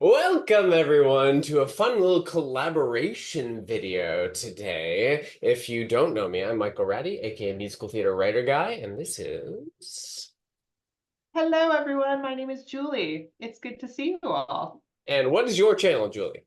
Welcome everyone to a fun little collaboration video today. If you don't know me, I'm Michael Ratty, aka Musical Theater Writer Guy, and this is... Hello, everyone. My name is Julie. It's good to see you all. And what is your channel, Julie?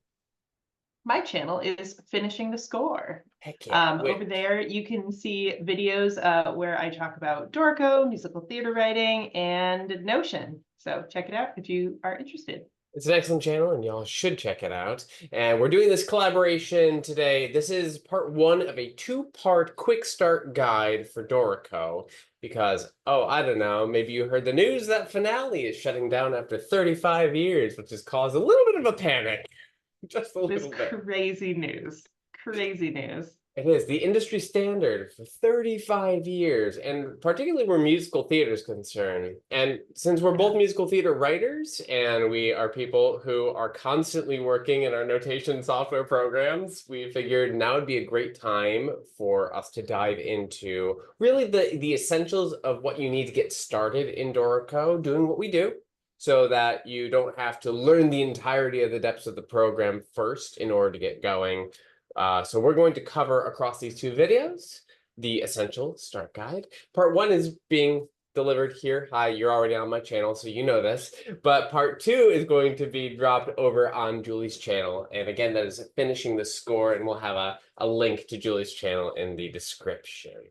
My channel is Finishing the Score. Heck yeah, Over wait. there, you can see videos where I talk about Dorico, musical theater writing, and Notion. So check it out if you are interested. It's an excellent channel, and y'all should check it out. And we're doing this collaboration today. This is part one of a two-part quick start guide for Dorico. Because, oh, I don't know, maybe you heard the news that Finale is shutting down after 35 years, which has caused a little bit of a panic. Just a This little bit. crazy news. Crazy news. It is the industry standard for 35 years, and particularly where musical theater is concerned. And since we're both Yeah. musical theater writers and we are people who are constantly working in our notation software programs, we figured now would be a great time for us to dive into really the essentials of what you need to get started in Dorico, doing what we do, so that you don't have to learn the entirety of the depths of the program first in order to get going. So we're going to cover across these two videos the essential start guide. Part one is being delivered here. Hi, you're already on my channel, so you know this. But part two is going to be dropped over on Julie's channel. And again, that is finishing the score, and we'll have a link to Julie's channel in the description.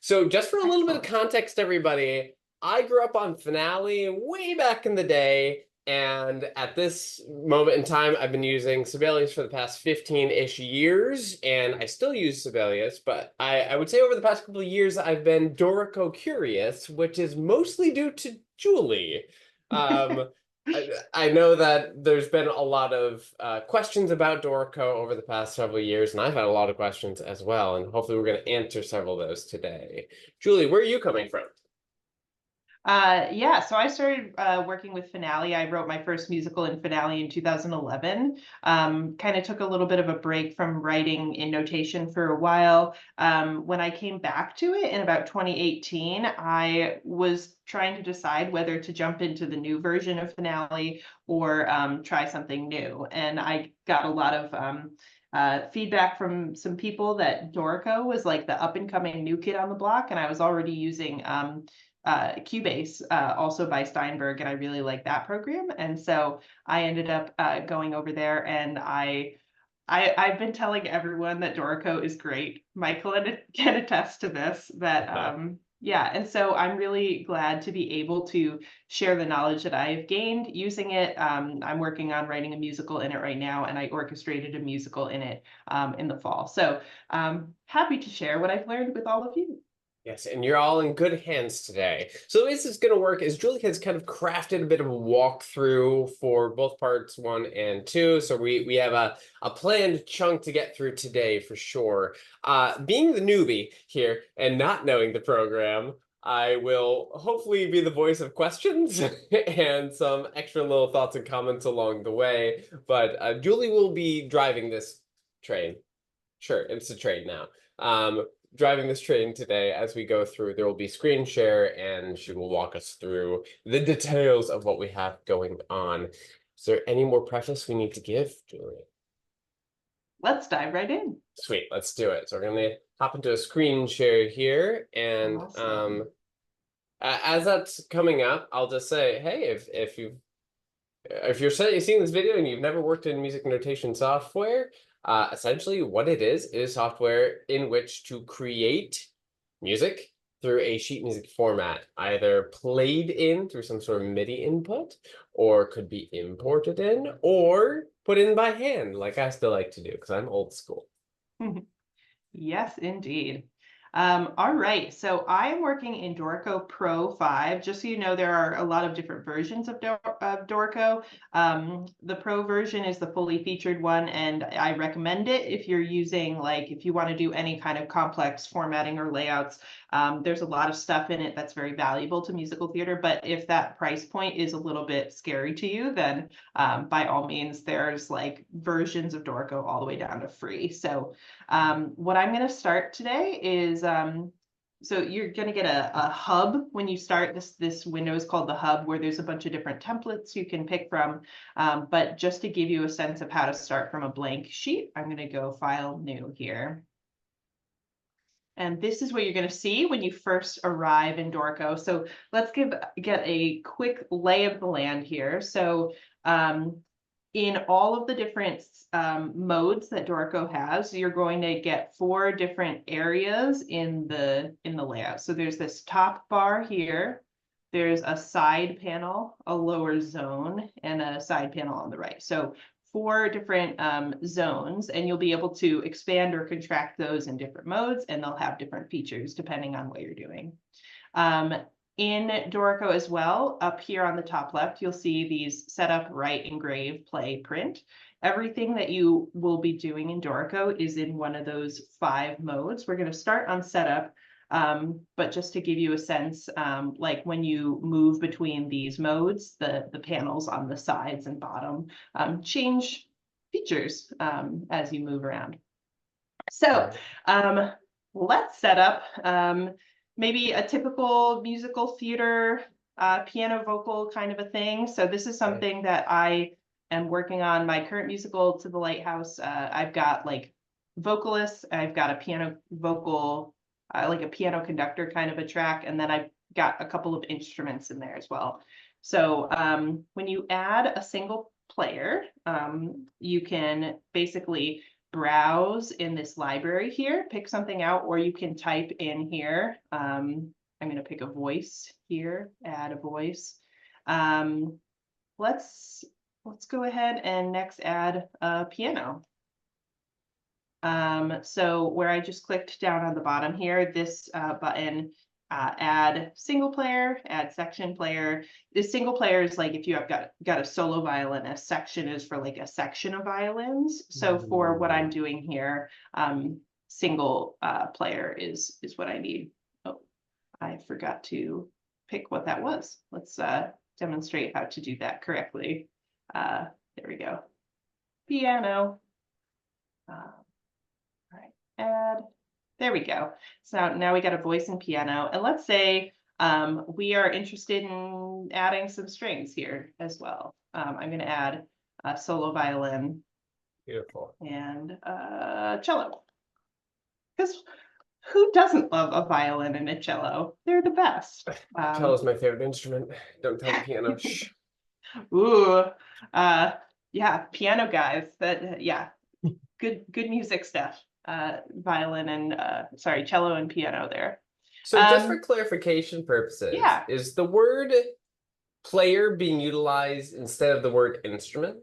So just for a little bit of Excellent. context, everybody, I grew up on Finale way back in the day, and at this moment in time, I've been using Sibelius for the past 15-ish years, and I still use Sibelius, but I would say over the past couple of years, I've been Dorico curious, which is mostly due to Julie. Um, I know that there's been a lot of questions about Dorico over the past several years, and I've had a lot of questions as well, and hopefully we're going to answer several of those today. Julie, where are you coming from? Yeah, so I started working with Finale. I wrote my first musical in Finale in 2011. Kind of took a little bit of a break from writing in notation for a while. When I came back to it in about 2018, I was trying to decide whether to jump into the new version of Finale or try something new. And I got a lot of feedback from some people that Dorico was like the up and coming new kid on the block, and I was already using Cubase, also by Steinberg, and I really like that program. And so I ended up going over there, and I've been telling everyone that Dorico is great. Michael can attest to this. That yeah, and so I'm really glad to be able to share the knowledge that I've gained using it. I'm working on writing a musical in it right now, and I orchestrated a musical in it in the fall. So happy to share what I've learned with all of you. Yes, and you're all in good hands today. So the way this is going to work is Julie has kind of crafted a bit of a walkthrough for both parts one and two. So we have a planned chunk to get through today for sure. Being the newbie here and not knowing the program, I will hopefully be the voice of questions and some extra little thoughts and comments along the way. But Julie will be driving this train. Sure, it's a train now. Driving this train today as we go through. There will be screen share, and she will walk us through the details of what we have going on. Is there any more preface we need to give, Julie? Let's dive right in. Sweet, let's do it. So we're gonna hop into a screen share here, and Awesome. as that's coming up, I'll just say, hey, if you're seeing this video and you've never worked in music notation software, essentially what it is software in which to create music through a sheet music format, either played in through some sort of MIDI input, or could be imported in, or put in by hand, like I still like to do, because I'm old school. Yes, indeed. All right, so I am working in Dorico Pro 5. Just so you know, there are a lot of different versions of Dorico. The Pro version is the fully featured one, and I recommend it if you're using, like, if you want to do any kind of complex formatting or layouts. There's a lot of stuff in it that's very valuable to musical theater, but if that price point is a little bit scary to you, then by all means, there's like versions of Dorico all the way down to free. So what I'm going to start today is So you're going to get a hub when you start. This window is called the hub, where there's a bunch of different templates you can pick from. But just to give you a sense of how to start from a blank sheet, I'm going to go File, New here. And this is what you're going to see when you first arrive in Dorico. So let's get a quick lay of the land here. So in all of the different modes that Dorico has, you're going to get 4 different areas in the layout. So there's this top bar here. There's a side panel, a lower zone, and a side panel on the right. So 4 different zones, and you'll be able to expand or contract those in different modes, and they'll have different features depending on what you're doing. In Dorico as well, up here on the top left, you'll see these setup, write, engrave, play, print. Everything that you will be doing in Dorico is in one of those 5 modes. We're going to start on setup, but just to give you a sense, like when you move between these modes, the panels on the sides and bottom change features as you move around. So let's set up maybe a typical musical theater piano vocal kind of a thing. So this is something that I am working on. My current musical, To the Lighthouse, I've got like vocalists, I've got a piano vocal, like a piano conductor kind of a track, and then I've got a couple of instruments in there as well. So when you add a single player, you can basically browse in this library here, pick something out, or you can type in here. I'm going to pick a voice here, add a voice. Let's go ahead and next add a piano. So where I just clicked down on the bottom here, this button, add single player, add section player. This single player is like if you have got a solo violinist, section is for like a section of violins. So for what I'm doing here, single player is what I need. Oh, I forgot to pick what that was. Let's demonstrate how to do that correctly. There we go. Piano. All right, add. There we go. So now we got a voice and piano. And let's say we are interested in adding some strings here as well. I'm going to add a solo violin. Beautiful. And cello. Because who doesn't love a violin and a cello? They're the best. Cello is my favorite instrument. Don't tell the piano. Shh. Ooh, yeah, piano guys. Yeah, good music stuff. Violin and sorry, cello and piano there. So just for clarification purposes, is the word player being utilized instead of the word instrument?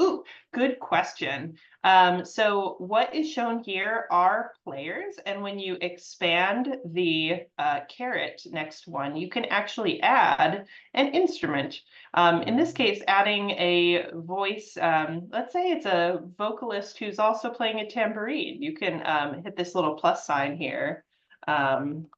Ooh, good question. So what is shown here are players, and when you expand the caret next one, you can actually add an instrument. In this case, adding a voice, let's say it's a vocalist who's also playing a tambourine. You can hit this little plus sign here and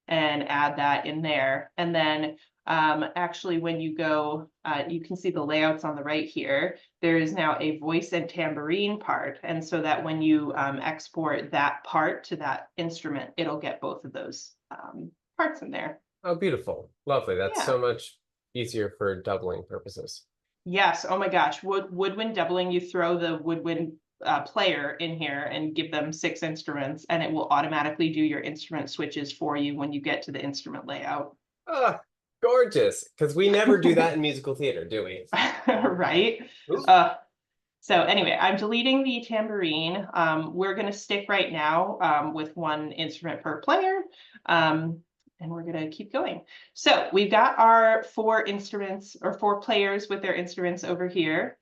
add that in there. And then actually, when you go, you can see the layouts on the right here. There is now a voice and tambourine part. And so that when you export that part to that instrument, it'll get both of those parts in there. Oh, beautiful. Lovely. That's so much easier for doubling purposes. Yes. Oh my gosh. Woodwind doubling, you throw the woodwind player in here and give them 6 instruments, and it will automatically do your instrument switches for you when you get to the instrument layout. Ah, gorgeous. Because we never do that in musical theater, do we? Right. So anyway, I'm deleting the tambourine. We're going to stick right now with 1 instrument per player. And we're going to keep going. So we've got our 4 instruments or 4 players with their instruments over here.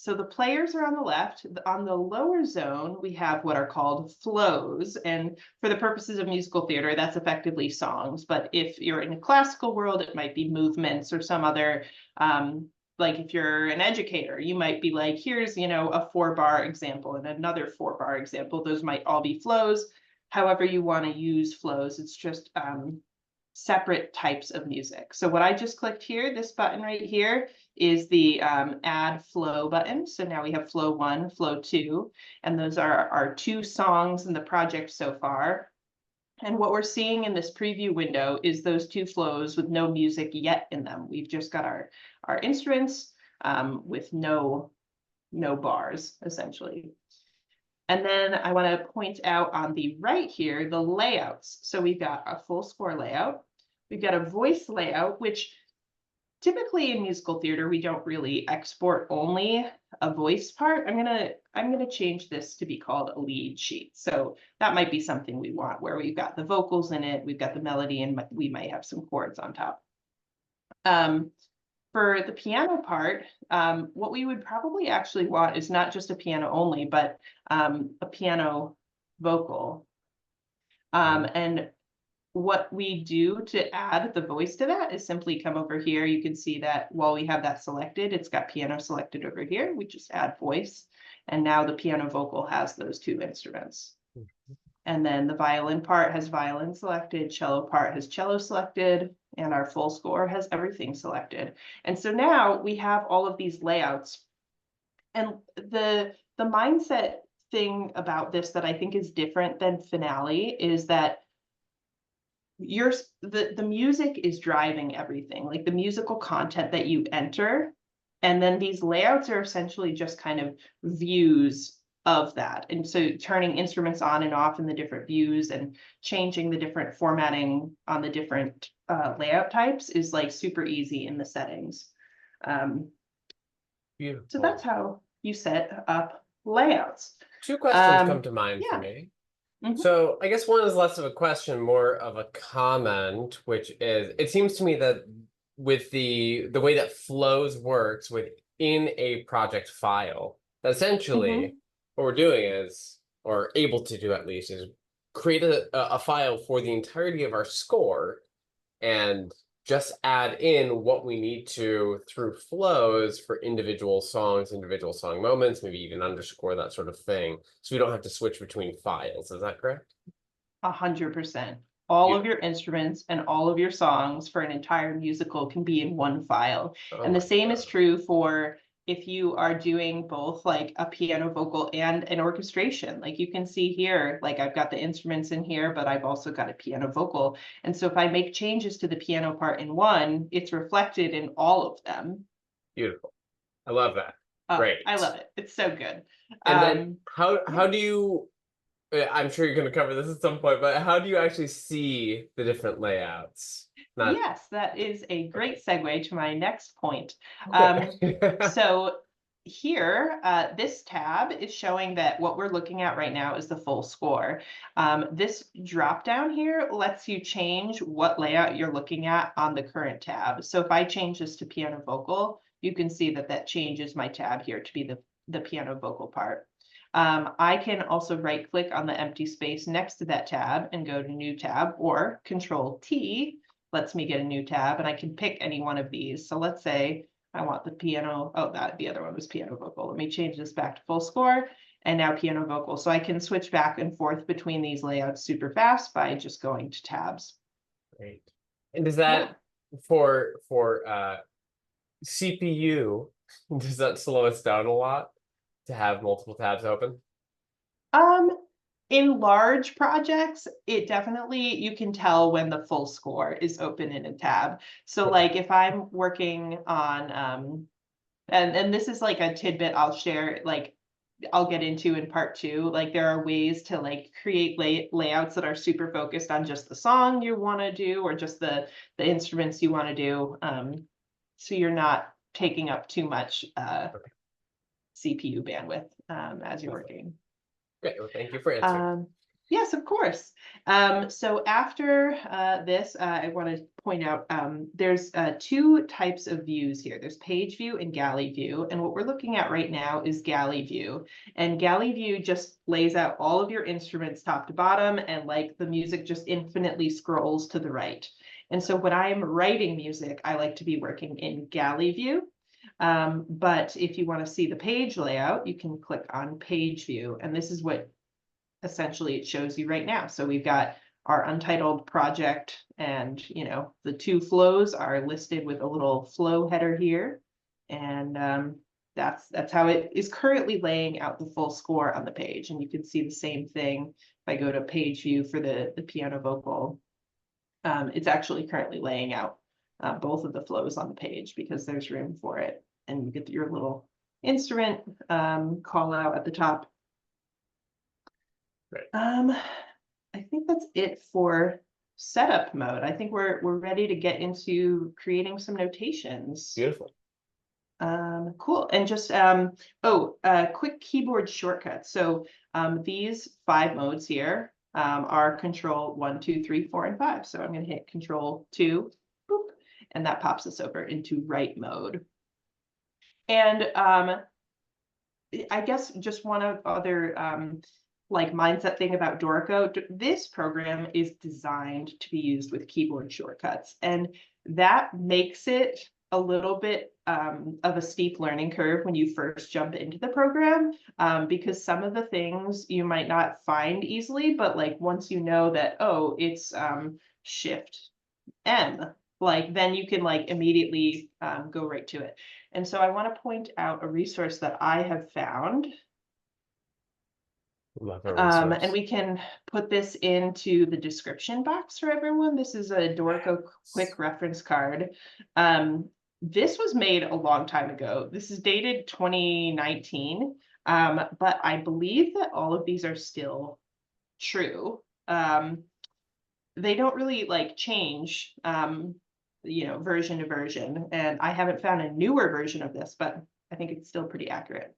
So the players are on the left. On the lower zone, we have what are called flows. And for the purposes of musical theater, that's effectively songs. But if you're in a classical world, it might be movements or some other, like if you're an educator, you might be like, here's, a 4-bar example and another 4-bar example. Those might all be flows. However you want to use flows, it's just separate types of music. So what I just clicked here, this button right here, is the add flow button. So now we have flow 1, flow 2, and those are our 2 songs in the project so far. And what we're seeing in this preview window is those two flows with no music yet in them. We've just got our instruments with no bars, essentially. And then I want to point out on the right here, the layouts. So we've got a full score layout. We've got a voice layout, which typically in musical theater, we don't really export only a voice part. I'm gonna change this to be called a lead sheet. So that might be something we want, where we've got the vocals in it, we've got the melody, and we might have some chords on top. For the piano part, what we would probably actually want is not just a piano only, but a piano vocal. And what we do to add the voice to that is simply come over here. You can see that while we have that selected, it's got piano selected over here. We just add voice. And now the piano vocal has those two instruments. And then the violin part has violin selected, cello part has cello selected, and our full score has everything selected. And so now we have all of these layouts. And the mindset thing about this that I think is different than Finale is that the music is driving everything, like the musical content that you enter, and then these layouts are essentially just kind of views of that. And so turning instruments on and off in the different views and changing the different formatting on the different layout types is like super easy in the settings. Beautiful. So that's how you set up layouts. Two questions come to mind for yeah. me. So I guess one is less of a question, more of a comment, which is, it seems to me that with the way that flows works within a project file, that essentially what we're doing is, or able to do at least, is create a file for the entirety of our score and just add in what we need to through flows for individual songs, individual song moments, maybe even underscore that sort of thing. So we don't have to switch between files. Is that correct? 100%. All of your instruments and all of your songs for an entire musical can be in one file. And the same is true for if you are doing both like a piano vocal and an orchestration. Like you can see here, like I've got the instruments in here, but I've also got a piano vocal. And so if I make changes to the piano part in one, it's reflected in all of them. Beautiful. I love that. Great. I love it. It's so good. And then how do you, I'm sure you're going to cover this at some point, but how do you actually see the different layouts? Yes, that is a great segue to my next point. So here, this tab is showing that what we're looking at right now is the full score. This drop down here lets you change what layout you're looking at on the current tab. So if I change this to piano vocal, you can see that that changes my tab here to be the piano vocal part. I can also right click on the empty space next to that tab and go to new tab, or Control T lets me get a new tab, and I can pick any one of these. So let's say I want the piano. Oh, the other one was piano vocal. Let me change this back to full score, and now piano vocal. So I can switch back and forth between these layouts super fast by just going to tabs. Great. And does that for CPU, does that slow us down a lot to have multiple tabs open? In large projects, it definitely, you can tell when the full score is open in a tab. So like if I'm working on, and this is like a tidbit I'll share, like I'll get into in part 2, like there are ways to like create layouts that are super focused on just the song you want to do, or just the instruments you want to do. So you're not taking up too much CPU bandwidth as you're working. Great, well, thank you for answering. Yes, of course. So after this, I want to point out there's 2 types of views here. There's page view and galley view. And what we're looking at right now is galley view. And galley view just lays out all of your instruments top to bottom, and like the music just infinitely scrolls to the right. And so when I'm writing music, I like to be working in galley view. But if you want to see the page layout, you can click on page view, and this is what essentially it shows you right now. So we've got our untitled project, and the 2 flows are listed with a little flow header here, and that's how it is currently laying out the full score on the page. And you can see the same thing if I go to page view for the piano vocal, it's actually currently laying out both of the flows on the page because there's room for it. And you get your little instrument call out at the top. Right. I think that's it for setup mode. I think we're ready to get into creating some notations. Beautiful. Cool. And just quick keyboard shortcuts. So these 5 modes here are control 1, 2, 3, 4, and 5. So I'm going to hit control 2, boop, and that pops us over into write mode. And I guess just one of other like mindset thing about Dorico, this program is designed to be used with keyboard shortcuts, and that makes it a little bit of a steep learning curve when you first jump into the program, because some of the things you might not find easily, but like once you know that, oh, it's Shift M, like then you can like immediately go right to it. And so I want to point out a resource that I have found. Love a resource. And we can put this into the description box for everyone. This is a Dorico quick reference card. This was made a long time ago. This is dated 2019, but I believe that all of these are still true. They don't really like change, you know, version to version, and I haven't found a newer version of this, but I think it's still pretty accurate.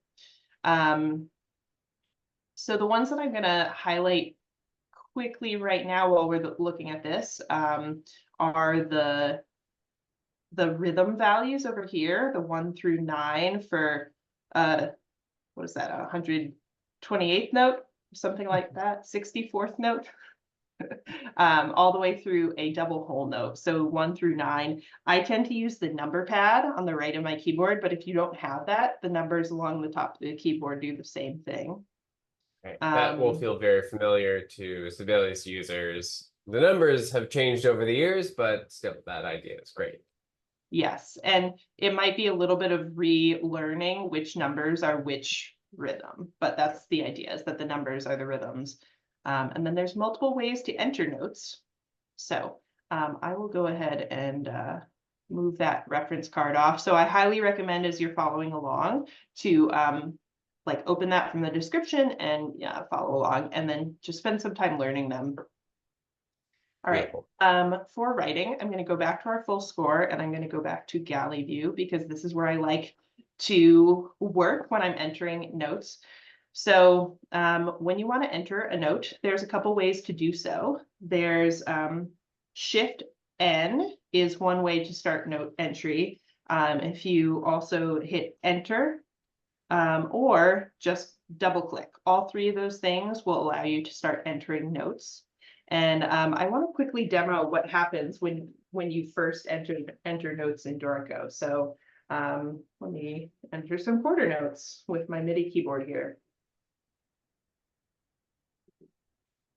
So the ones that I'm going to highlight quickly right now while we're looking at this are the rhythm values over here, the 1 through 9 for what is that, 128th note, something like that, 64th note. All the way through a double whole note, so 1 through 9. I tend to use the number pad on the right of my keyboard, but if you don't have that, the numbers along the top of the keyboard do the same thing. Right. That will feel very familiar to Sibelius users. The numbers have changed over the years, but still, that idea is great. Yes, and it might be a little bit of relearning which numbers are which rhythm, but that's the idea, is that the numbers are the rhythms. And then there's multiple ways to enter notes. So I will go ahead and move that reference card off. So I highly recommend, as you're following along, to like open that from the description and follow along, and then just spend some time learning them. All right, for writing, I'm going to go back to our full score, and I'm going to go back to galley view because this is where I like to work when I'm entering notes. So when you want to enter a note, there's a couple ways to do so. There's Shift N is one way to start note entry. If you also hit enter or just double click, all 3 of those things will allow you to start entering notes. And I want to quickly demo what happens when you first enter notes in Dorico. So let me enter some quarter notes with my MIDI keyboard here.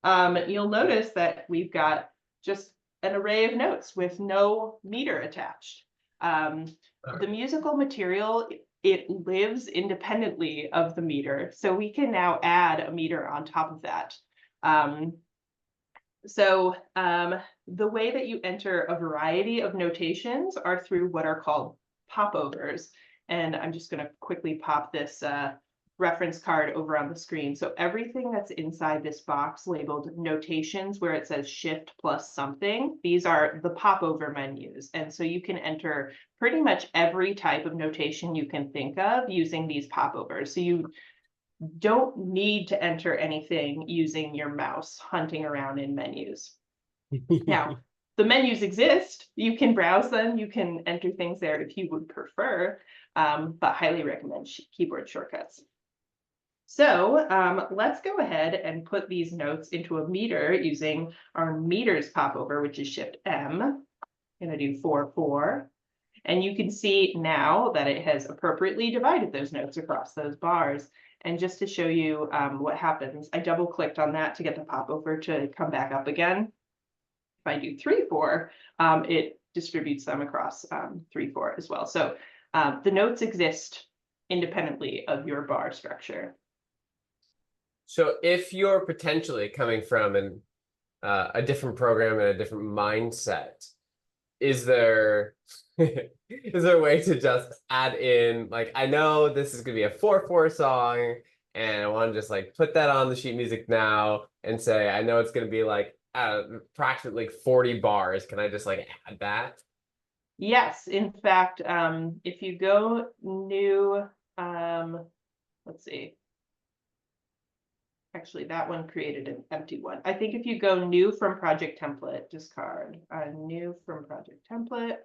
You'll notice that we've got just an array of notes with no meter attached. The musical material, it lives independently of the meter, so we can now add a meter on top of that. The way that you enter a variety of notations are through what are called popovers. And I'm just going to quickly pop this reference card over on the screen. So everything that's inside this box labeled notations, where it says Shift plus something, these are the popover menus. And so you can enter pretty much every type of notation you can think of using these popovers. So you don't need to enter anything using your mouse hunting around in menus. Now, the menus exist. You can browse them. You can enter things there if you would prefer, but highly recommend keyboard shortcuts. So let's go ahead and put these notes into a meter using our meters popover, which is Shift M. I'm going to do 4, 4. And you can see now that it has appropriately divided those notes across those bars. And just to show you what happens, I double clicked on that to get the popover to come back up again. If I do 3, 4, it distributes them across 3, 4 as well. So the notes exist independently of your bar structure. So if you're potentially coming from a different program and a different mindset, is there is there a way to just add in, like, I know this is gonna be a 4/4 song, and I want to just like put that on the sheet music now and say I know it's gonna be like approximately like 40 bars. Can I just like add that? Yes, in fact, if you go new, let's see. Actually, that one created an empty one. I think if you go new from project template, discard, new from project template.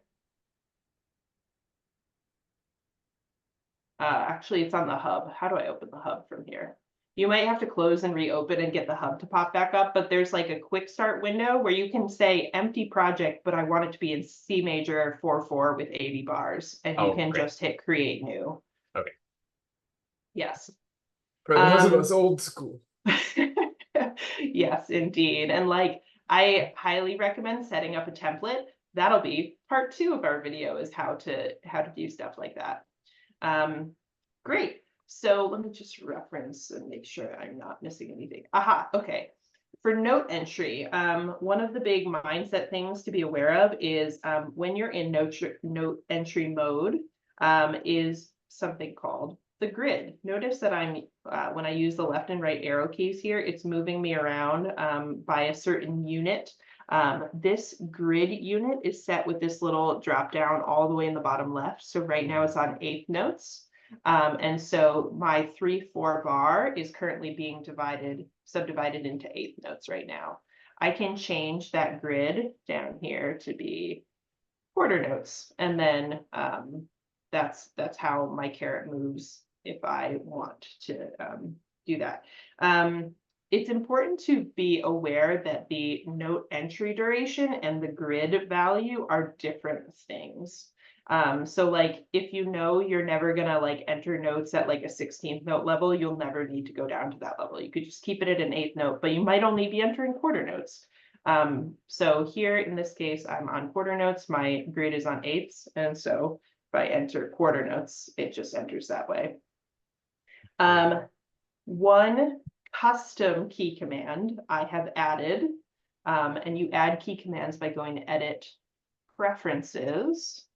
Actually, it's on the hub. How do I open the hub from here? You might have to close and reopen and get the hub to pop back up, but there's like a quick start window where you can say empty project, but I want it to be in C major 4/4 with 80 bars, and you Oh, can great. just hit create new. Okay. Yes. For those of us old school. Yes, indeed. And like, I highly recommend setting up a template. That'll be part 2 of our video, is how to do stuff like that. Great. So let me just reference and make sure I'm not missing anything. Aha, okay. For note entry, one of the big mindset things to be aware of is when you're in note entry mode, is something called the grid. Notice that I'm when I use the left and right arrow keys here, it's moving me around by a certain unit. This grid unit is set with this little drop down all the way in the bottom left. So right now it's on 8th notes. And so my 3/4 bar is currently being subdivided into 8th notes right now. I can change that grid down here to be quarter notes. And then that's how my caret moves if I want to do that. It's important to be aware that the note entry duration and the grid value are different things. So like, if you know you're never gonna like enter notes at like a 16th note level, you'll never need to go down to that level. You could just keep it at an 8th note, but you might only be entering quarter notes. So here in this case, I'm on quarter notes, my grid is on 8ths, and so if I enter quarter notes, it just enters that way. One custom key command I have added, and you add key commands by going to edit, preferences,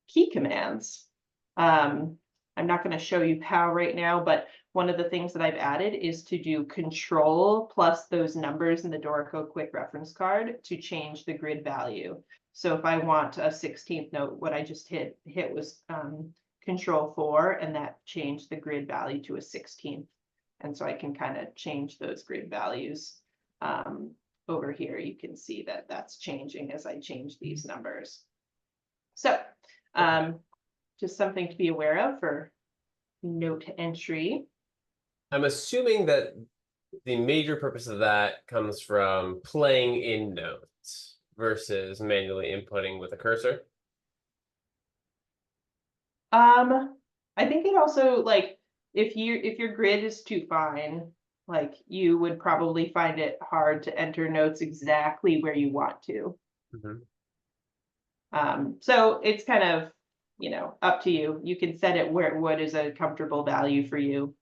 key commands. I'm not going to show you how right now, but one of the things that I've added is to do control plus those numbers in the Dorico quick reference card to change the grid value. So if I want a 16th note, what I just hit was control 4, and that changed the grid value to a 16th. And so I can kind of change those grid values. Over here, you can see that that's changing as I change these numbers. So just something to be aware of for note entry. I'm assuming that the major purpose of that comes from playing in notes versus manually inputting with a cursor. I think it also, like, if your grid is too fine, like, you would probably find it hard to enter notes exactly where you want to. So it's kind of, up to you. You can set it where what is a comfortable value for you.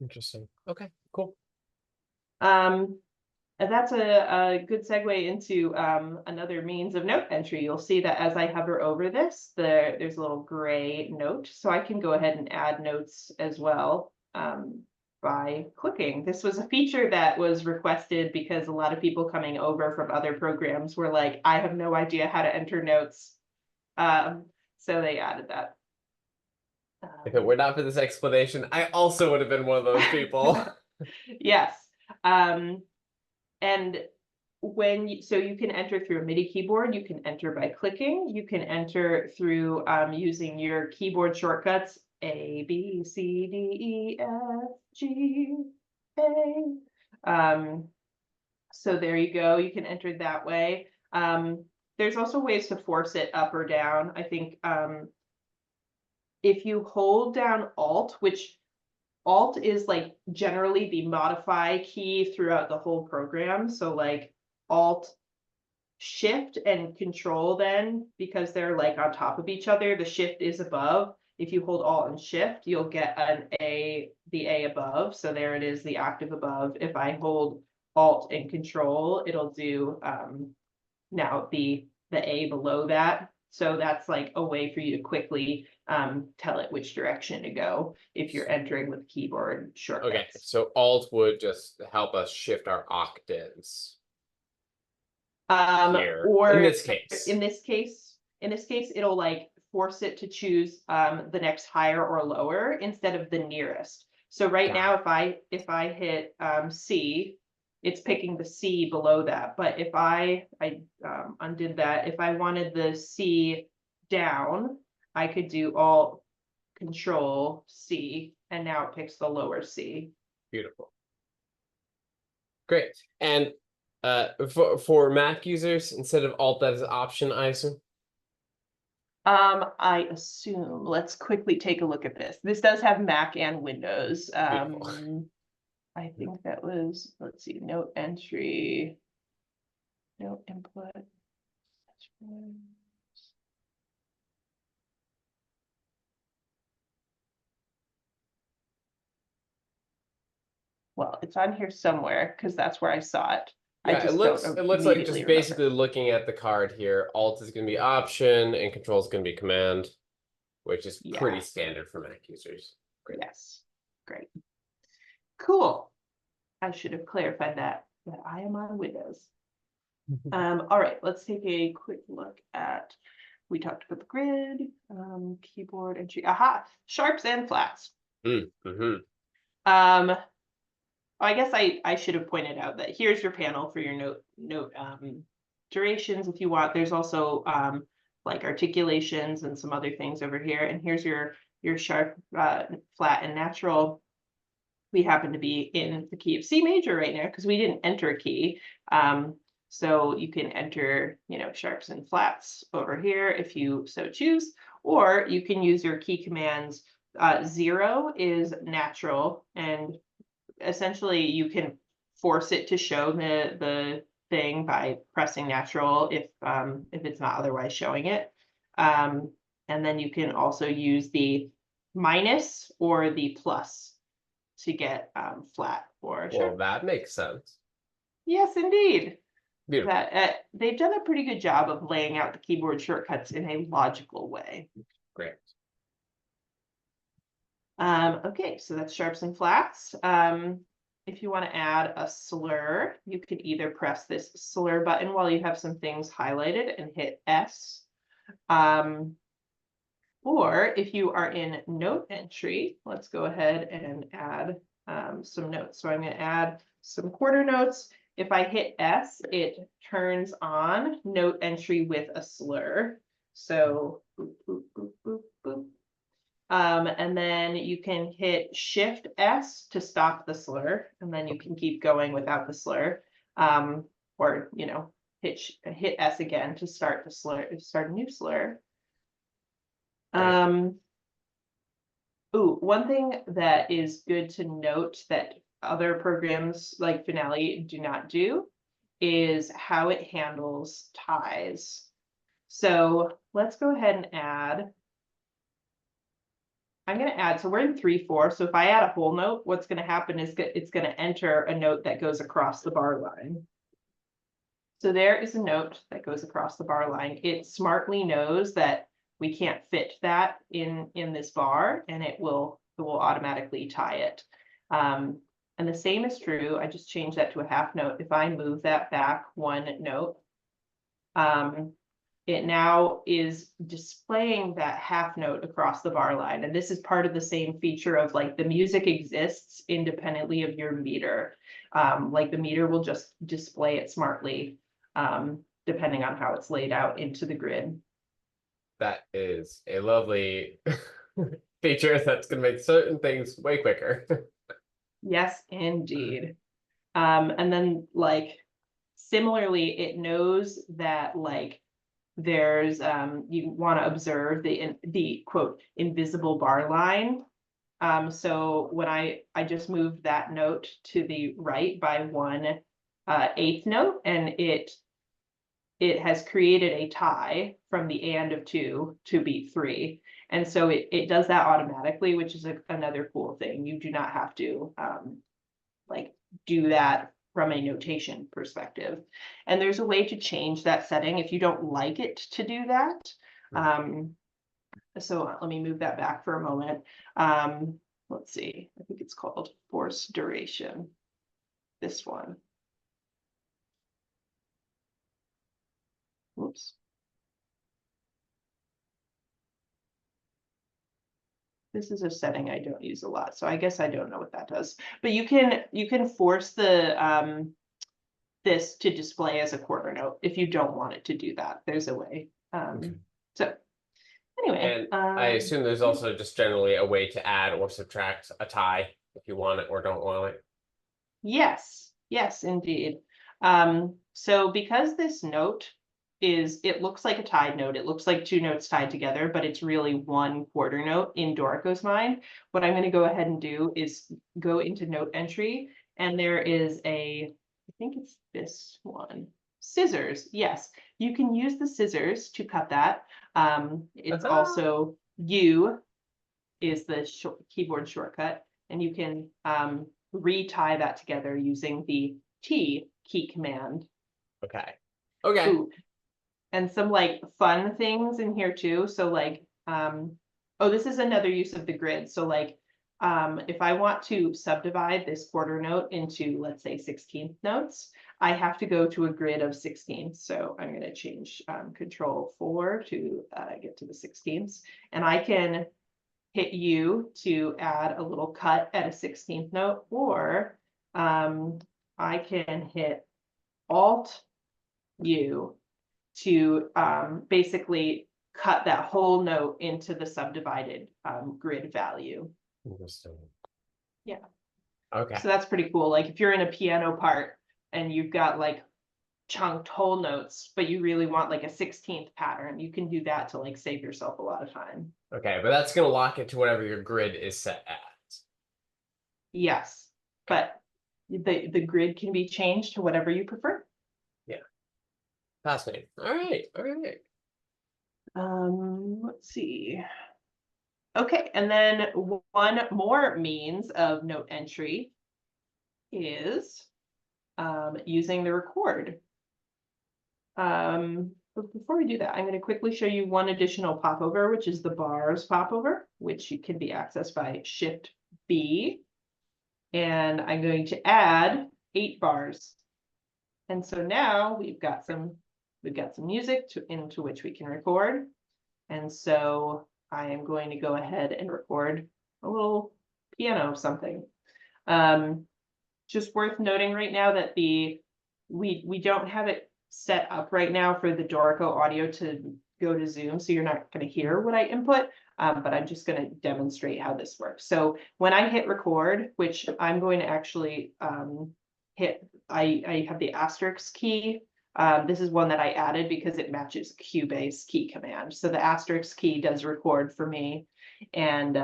Interesting. Okay, cool. And that's a good segue into another means of note entry. You'll see that as I hover over this, there's a little gray note. So I can go ahead and add notes as well by clicking. This was a feature that was requested because a lot of people coming over from other programs were like, I have no idea how to enter notes. So they added that. If it were not for this explanation, I also would have been one of those people. Yes. And so you can enter through a MIDI keyboard, you can enter by clicking, you can enter through using your keyboard shortcuts, A, B, C, D, E, F, G, A. So there you go, you can enter that way. There's also ways to force it up or down. I think if you hold down Alt, which Alt is like generally the modify key throughout the whole program. So like Alt, Shift, and Control, then, because they're like on top of each other, the Shift is above. if you hold Alt and Shift, you'll get the A above. So there it is, the octave above. If I hold Alt and Control, it'll do now the A below that. So that's like a way for you to quickly tell it which direction to go if you're entering with keyboard shortcuts. Okay, so Alt would just help us shift our octaves. Here, Or in this case. in this case, it'll like force it to choose the next higher or lower instead of the nearest. So right now, if I hit C, it's picking the C below that. But if I undid that, if I wanted the C down, I could do Alt Control C, and now it picks the lower C. Beautiful. Great. And for Mac users, instead of Alt, that is an option, I assume? I assume. Let's quickly take a look at this. This does have Mac and Windows. I think that was, let's see, note entry, note input. Well, it's on here somewhere because that's where I saw it. Yeah, it looks like just basically looking at the card here, Alt is going to be option and Control is going to be command, which is pretty standard for Mac users. Great. Yes, great. Cool. I should have clarified that I am on Windows. All right, let's take a quick look at, we talked about the grid, keyboard entry, sharps and flats. I guess I should have pointed out that here's your panel for your note durations if you want. There's also like articulations and some other things over here. And here's your sharp, flat, and natural. We happen to be in the key of C major right now because we didn't enter a key. So you can enter, sharps and flats over here if you so choose, or you can use your key commands. 0 is natural, and essentially you can force it to show the thing by pressing natural if it's not otherwise showing it. And then you can also use the minus or the plus to get flat or sharp. Well, that makes sense. Yes, indeed. Beautiful. They've done a pretty good job of laying out the keyboard shortcuts in a logical way. Great. Okay, so that's sharps and flats. If you want to add a slur, you could either press this slur button while you have some things highlighted and hit S. Or if you are in note entry, let's go ahead and add some notes. So I'm going to add some quarter notes. If I hit S, it turns on note entry with a slur. So boop, boop, boop, boop, boop. And then you can hit Shift S to stop the slur, and then you can keep going without the slur. Or hit S again to start the slur, start a new slur. One thing that is good to note that other programs like Finale do not do is how it handles ties. So let's go ahead and add. I'm going to add, so we're in 3/4. So if I add a whole note, what's going to happen is it's going to enter a note that goes across the bar line. So there is a note that goes across the bar line. It smartly knows that we can't fit that in this bar, and it will automatically tie it. And the same is true. I just changed that to a half note. If I move that back one note, it now is displaying that half note across the bar line. And this is part of the same feature of like the music exists independently of your meter. Like the meter will just display it smartly, depending on how it's laid out into the grid. That is a lovely feature that's going to make certain things way quicker. Yes, indeed. And then like similarly, it knows that like there's you want to observe the quote invisible bar line. So when I just moved that note to the right by 1/8 note, and it has created a tie from the and of 2 to beat 3. And so it does that automatically, which is another cool thing. You do not have to like do that from a notation perspective. And there's a way to change that setting if you don't like it to do that. So let me move that back for a moment. Let's see, I think it's called force duration. This one. Whoops. This is a setting I don't use a lot, so I guess I don't know what that does. But you can force the this to display as a quarter note if you don't want it to do that. There's a way. Okay. So anyway, And I assume there's also just generally a way to add or subtract a tie if you want it or don't want it. yes, yes, indeed. So because this note it looks like a tied note, it looks like two notes tied together, but it's really one quarter note in Dorico's mind. What I'm going to go ahead and do is go into note entry, and there is I think it's this one, scissors. Yes, you can use the scissors to cut that. It's also U is the keyboard shortcut, and you can retie that together using the T key command. Okay. Okay. Ooh. And some like fun things in here too. So like, oh, this is another use of the grid. So like, if I want to subdivide this quarter note into, let's say, 16th notes, I have to go to a grid of 16. So I'm going to change Control 4 to get to the 16ths, and I can hit U to add a little cut at a 16th note, or I can hit Alt U to basically cut that whole note into the subdivided grid value. Interesting. Yeah. Okay. So that's pretty cool. Like if you're in a piano part and you've got like chunked whole notes, but you really want like a 16th pattern, you can do that to like save yourself a lot of time. Okay, but that's going to lock it to whatever your grid is set at. Yes, but the grid can be changed to whatever you prefer. Yeah. Fascinating. All right. All right. Let's see. Okay, and then one more means of note entry is using the record. But before we do that, I'm going to quickly show you one additional popover, which is the bars popover, which can be accessed by Shift B. And I'm going to add 8 bars. And so now we've got some music into which we can record. And so I am going to go ahead and record a little piano something. Just worth noting right now that we don't have it set up right now for the Dorico audio to go to Zoom, so you're not going to hear what I input, but I'm just going to demonstrate how this works. So when I hit record, which I'm going to actually hit, I have the asterisk key. This is one that I added because it matches Cubase key command. So the asterisk key does record for me, and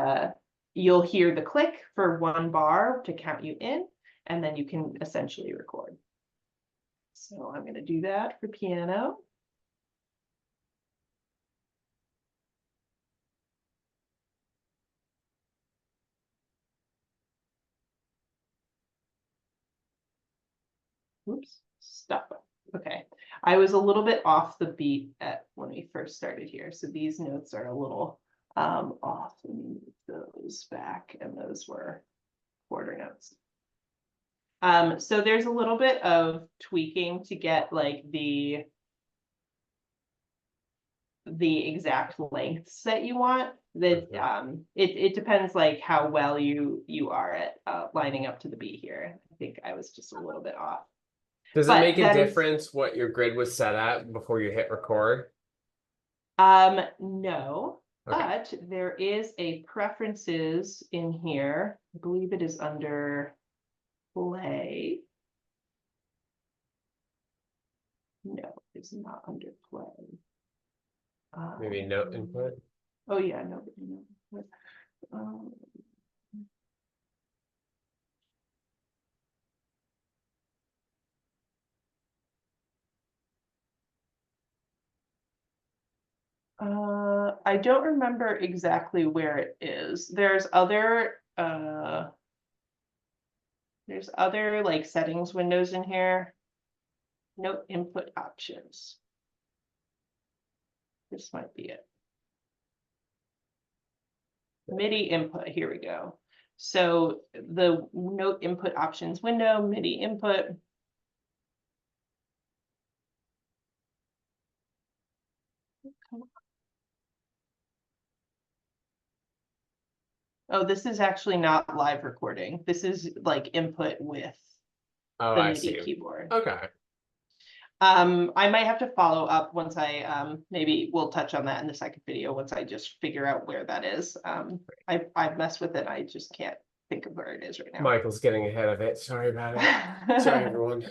you'll hear the click for 1 bar to count you in, and then you can essentially record. So I'm going to do that for piano. Oops, stop. Okay, I was a little bit off the beat when we first started here, so these notes are a little off. Let me move those back, and those were quarter notes. So there's a little bit of tweaking to get like the exact lengths that you want. That it depends like how well you are at lining up to the beat here. I think I was just a little bit off. Does it make a difference what your grid was set at before you hit record? No, okay. But there is a preferences in here. I believe it is under play. No, it's not under play. Maybe note input. Oh yeah, no. I don't remember exactly where it is. There's other like settings windows in here. Note input options. This might be it. MIDI input, here we go. So the note input options window, MIDI input. Oh, this is actually not live recording. This is like input with Oh, the I MIDI see. keyboard. Okay. I might have to follow up once I maybe we'll touch on that in the second video once I just figure out where that is. I've messed with it. I just can't think of where it is right now. Michael's getting ahead of it. Sorry about it. Sorry, everyone.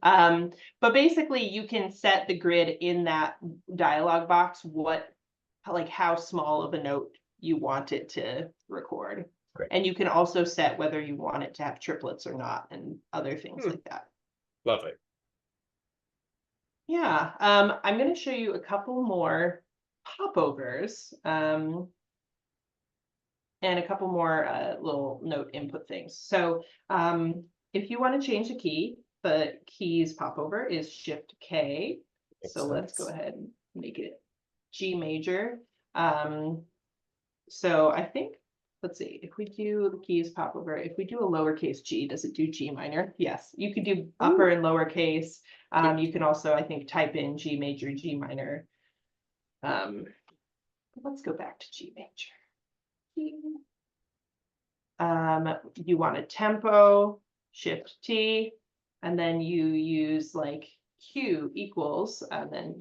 But basically you can set the grid in that dialog box, like how small of a note you want it to record. Great. And you can also set whether you want it to have triplets or not and other things like that. Lovely. Yeah, I'm going to show you a couple more popovers and a couple more little note input things. So if you want to change the key, the keys popover is Shift K. So let's go ahead and make it G major. So I think, let's see, if we do the keys popover, if we do a lowercase g, does it do G minor? Yes, you could do upper and lowercase. You can also, I think, type in G major, G minor. Let's go back to G major. You want a tempo, Shift T, and then you use like Q equals, and then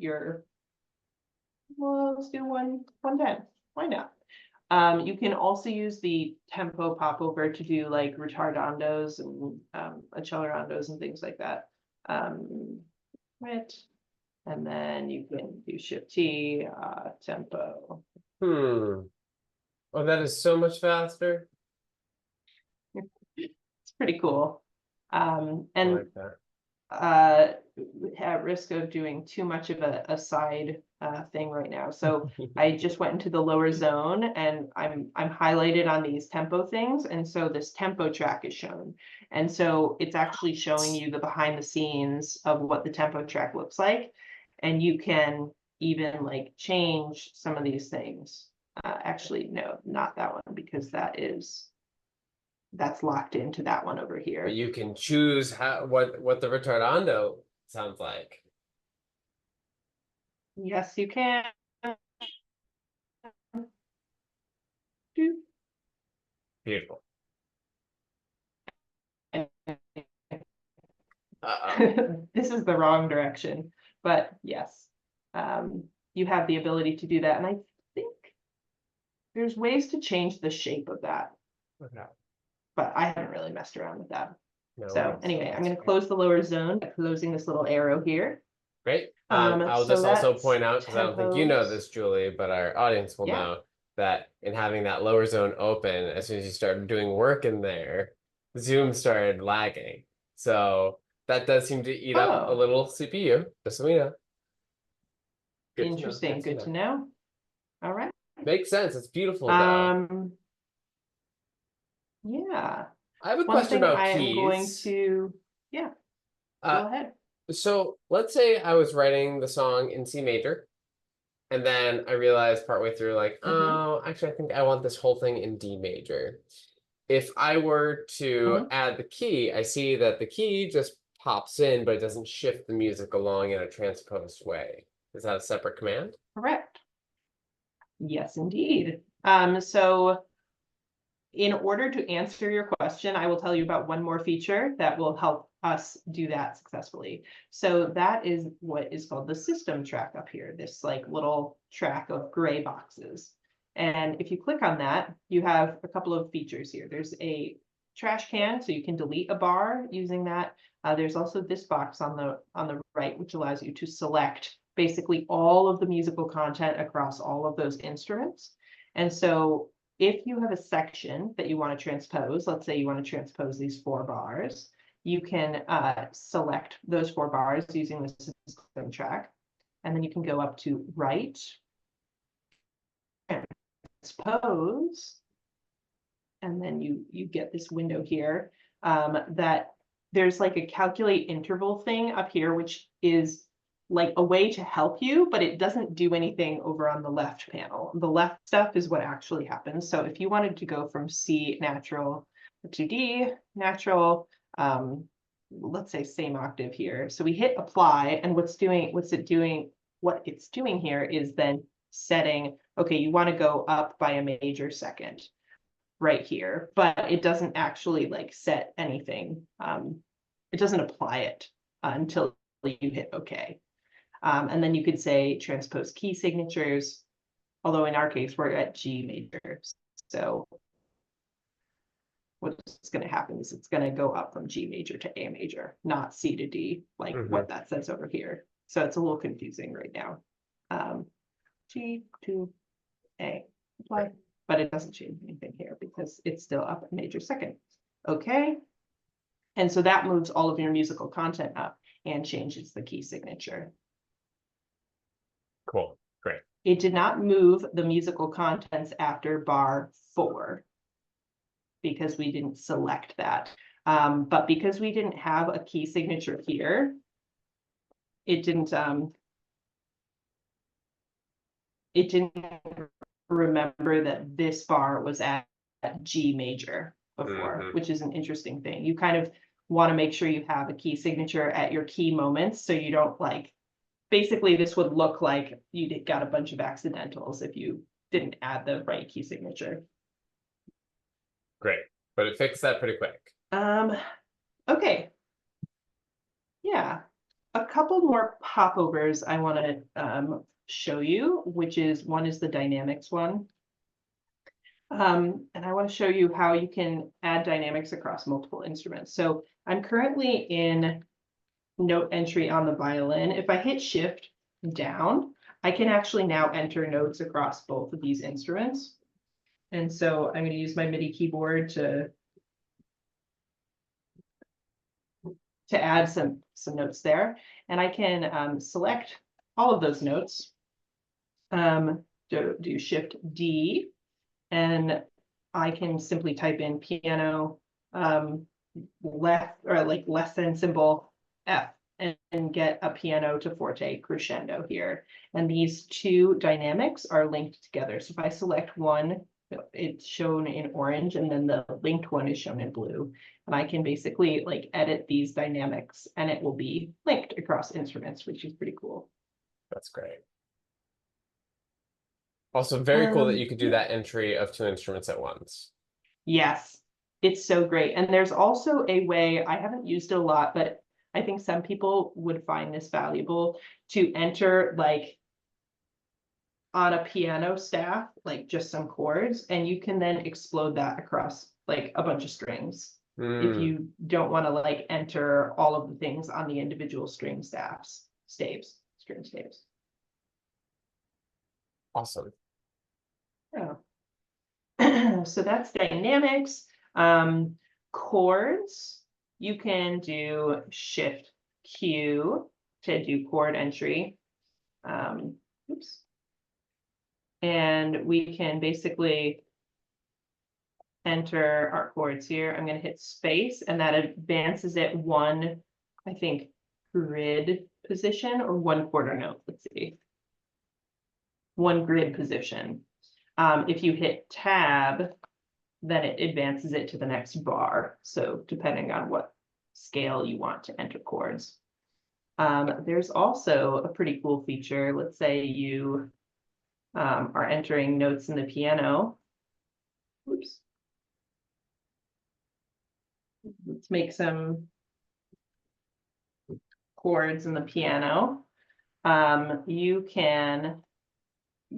well, let's do one time. Why not? You can also use the tempo popover to do like retardandos and accelerandos and things like that. Right. And then you can do Shift T, tempo. Oh, that is so much faster. It's pretty cool. And I like that. At risk of doing too much of a side thing right now. So I just went into the lower zone and I'm highlighted on these tempo things. And so this tempo track is shown. And so it's actually showing you the behind the scenes of what the tempo track looks like. And you can even like change some of these things. Actually, no, not that one, because that's locked into that one over here. But you can choose what the retardando sounds like. Yes, you can. Beautiful. This is the wrong direction, but yes, you have the ability to do that. And I think there's ways to change the shape of that, Okay. but I haven't really messed around with that. No So worries. anyway, I'm going to close the lower zone by closing this little arrow here. Great. I'll so just also that's point out, because I don't think you know tempos. this, Julie, but our audience will Yeah. know that in having that lower zone open, as soon as you started doing work in there, Zoom started lagging. So that does seem to eat up a Oh, little CPU, just so we know. Good to know, interesting. Good to know. All right. Makes sense. It's beautiful though. Yeah. I have a One question thing about I am going keys. to, yeah, go ahead. So let's say I was writing the song in C major, and then I realized partway through, like, oh, actually, I think I want this whole thing in D major. If I were to add the key, I see that the key just pops in, but it doesn't shift the music along in a transposed way. Is that a separate command? Correct. Yes, indeed. So in order to answer your question, I will tell you about one more feature that will help us do that successfully. So that is what is called the system track up here, this like little track of gray boxes. And if you click on that, you have a couple of features here. There's a trash can, so you can delete a bar using that. There's also this box on the right, which allows you to select basically all of the musical content across all of those instruments. And so if you have a section that you want to transpose, let's say you want to transpose these 4 bars, you can select those 4 bars using the system track. And then you can go up to write, transpose, and then you get this window here, that there's like a calculate interval thing up here, which is like a way to help you, but it doesn't do anything over on the left panel. The left stuff is what actually happens. So if you wanted to go from C natural to D natural, let's say same octave here. So we hit apply, and what it's doing here is then setting, okay, you want to go up by a major second right here, but it doesn't actually like set anything. It doesn't apply it until you hit OK. And then you could say transpose key signatures, although in our case, we're at G major. So what's going to happen is it's going to go up from G major to A major, not C to D, like what that says over here. So it's a little confusing right now. G to A, apply, but it doesn't change anything here because it's still up a major second. Okay. And so that moves all of your musical content up and changes the key signature. Cool. Great. It did not move the musical contents after bar 4 because we didn't select that. But because we didn't have a key signature here, it didn't remember that this bar was at G major before, which is an interesting thing. You kind of want to make sure you have a key signature at your key moments, so you don't like, basically this would look like you got a bunch of accidentals if you didn't add the right key signature. Great, but it fixed that pretty quick. Okay. Yeah, a couple more popovers I want to show you, which is one is the dynamics one. And I want to show you how you can add dynamics across multiple instruments. So I'm currently in note entry on the violin. If I hit shift down, I can actually now enter notes across both of these instruments. And so I'm going to use my MIDI keyboard to add some notes there. And I can select all of those notes, do shift D, and I can simply type in piano left, or like less than symbol F, and get a piano to forte crescendo here. And these two dynamics are linked together. So if I select one, it's shown in orange, and then the linked one is shown in blue. And I can basically like edit these dynamics, and it will be linked across instruments, which is pretty cool. That's great. Also very cool that you could do that entry of 2 instruments at once. Yes, it's so great. And there's also a way, I haven't used it a lot, but I think some people would find this valuable, to enter like on a piano staff, like just some chords, and you can then explode that across like a bunch of strings. If you don't want to like enter all of the things on the individual string staves. Awesome. Yeah. So that's dynamics. Chords, you can do shift Q to do chord entry. Oops. And we can basically enter our chords here. I'm going to hit space, and that advances it one, I think, grid position or 1 quarter note. Let's see. 1 grid position. If you hit tab, then it advances it to the next bar. So depending on what scale you want to enter chords. There's also a pretty cool feature. Let's say you are entering notes in the piano. Oops. Let's make some chords in the piano. You can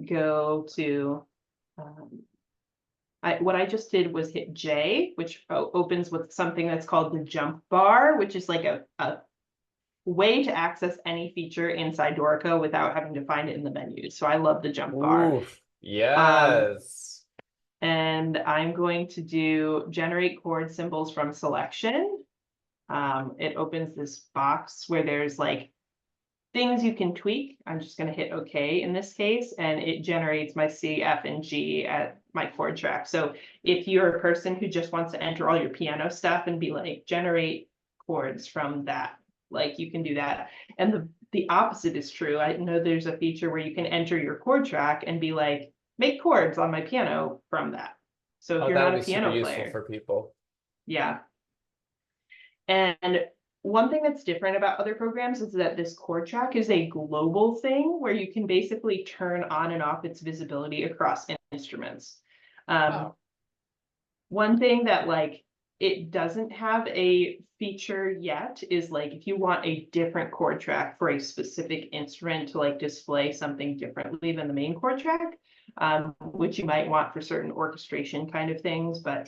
go to, what I just did was hit J, which opens with something that's called the jump bar, which is like a way to access any feature inside Dorico without having to find it in the menu. So I love the jump bar. Yes. And I'm going to do generate chord symbols from selection. It opens this box where there's like things you can tweak. I'm just going to hit OK in this case, and it generates my C, F, and G at my chord track. So if you're a person who just wants to enter all your piano stuff and be like, generate chords from that, like you can do that. And the opposite is true. I know there's a feature where you can enter your chord track and be like, make chords on my piano from that. So if Oh, you're that would not a be super piano useful player, for people. yeah. And one thing that's different about other programs is that this chord track is a global thing where you can basically turn on and off its visibility across instruments. Wow. One thing that like it doesn't have a feature yet is like if you want a different chord track for a specific instrument to like display something differently than the main chord track, which you might want for certain orchestration kind of things, but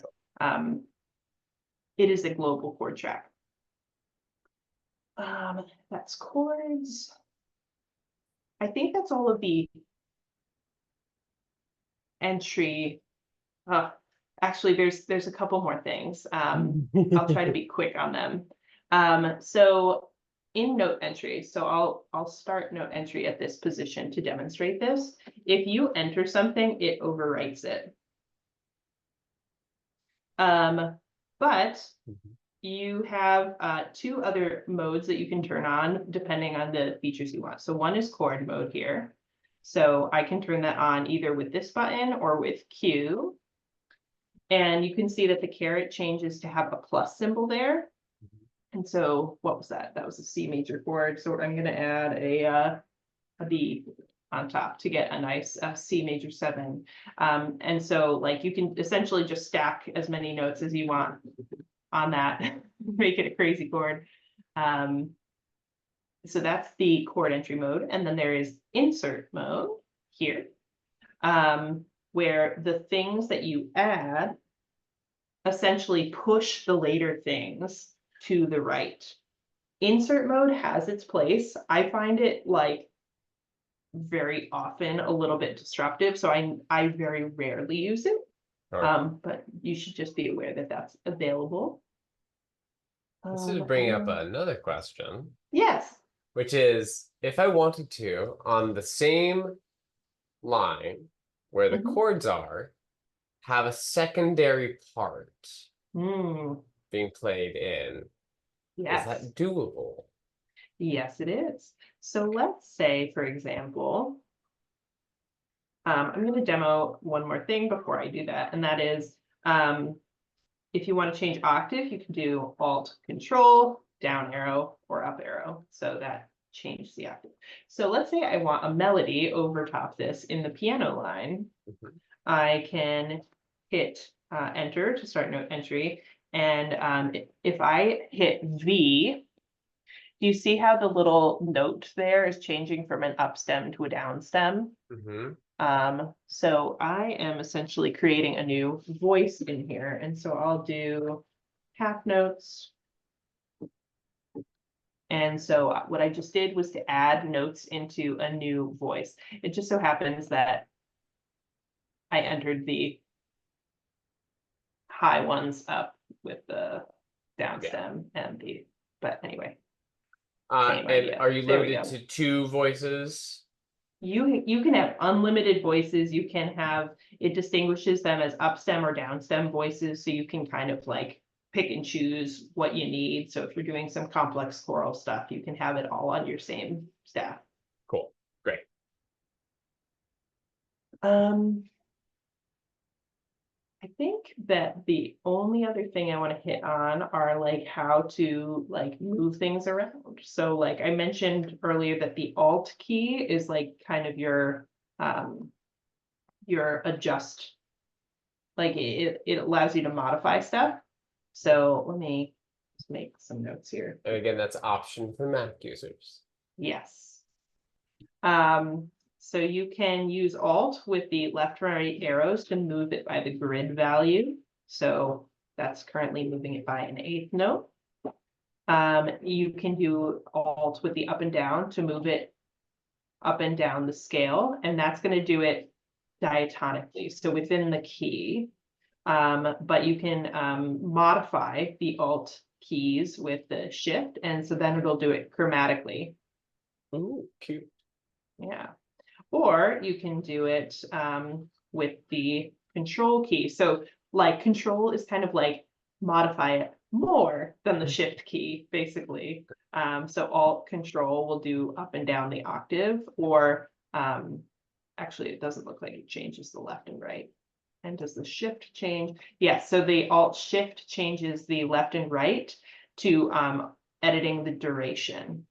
it is a global chord track. That's chords. I think that's all of the entry. Actually, there's a couple more things. I'll try to be quick on them. So in note entry, so I'll start note entry at this position to demonstrate this. If you enter something, it overwrites it. But you have two other modes that you can turn on depending on the features you want. So one is chord mode here. So I can turn that on either with this button or with Q. And you can see that the caret changes to have a plus symbol there. And so what was that? That was a C major chord. So I'm going to add a B on top to get a nice C major 7. And so like you can essentially just stack as many notes as you want on that, make it a crazy chord. So that's the chord entry mode. And then there is insert mode here, where the things that you add essentially push the later things to the right. Insert mode has its place. I find it like very often a little bit disruptive, so I very rarely use it. But you should just be aware that that's available. This is bringing up another question. Yes. Which is, if I wanted to, on the same line where the chords are, have a secondary part being played in. Yes. Is that doable? Yes, it is. So let's say, for example, I'm going to demo one more thing before I do that, and that is if you want to change octave, you can do Alt Control, down arrow, or up arrow. So that changes the octave. So let's say I want a melody over top this in the piano line. I can hit enter to start note entry. And if I hit V, do you see how the little note there is changing from an up stem to a down stem? So I am essentially creating a new voice in here. And so I'll do half notes. And so what I just did was to add notes into a new voice. It just so happens that I entered the high ones up with the down stem and the, but anyway. And are you limited to 2 voices? You can have unlimited voices. You can have, it distinguishes them as up stem or down stem voices. So you can kind of like pick and choose what you need. So if you're doing some complex choral stuff, you can have it all on your same staff. Cool. Great. I think that the only other thing I want to hit on are like how to like move things around. So like I mentioned earlier that the Alt key is like kind of your adjust, like it allows you to modify stuff. So let me just make some notes here. And again, that's option for Mac users. Yes. So you can use Alt with the left and right arrows to move it by the grid value. So that's currently moving it by an 1/8 note. You can do Alt with the up and down to move it up and down the scale, and that's going to do it diatonically, so within the key. But you can modify the Alt keys with the Shift, and so then it'll do it chromatically. Ooh, cute. Yeah. Or you can do it with the control key. So like control is kind of like modify it more than the shift key, basically. So alt control will do up and down the octave, or actually it doesn't look like it changes the left and right. And does the shift change? Yes, so the alt shift changes the left and right to editing the duration.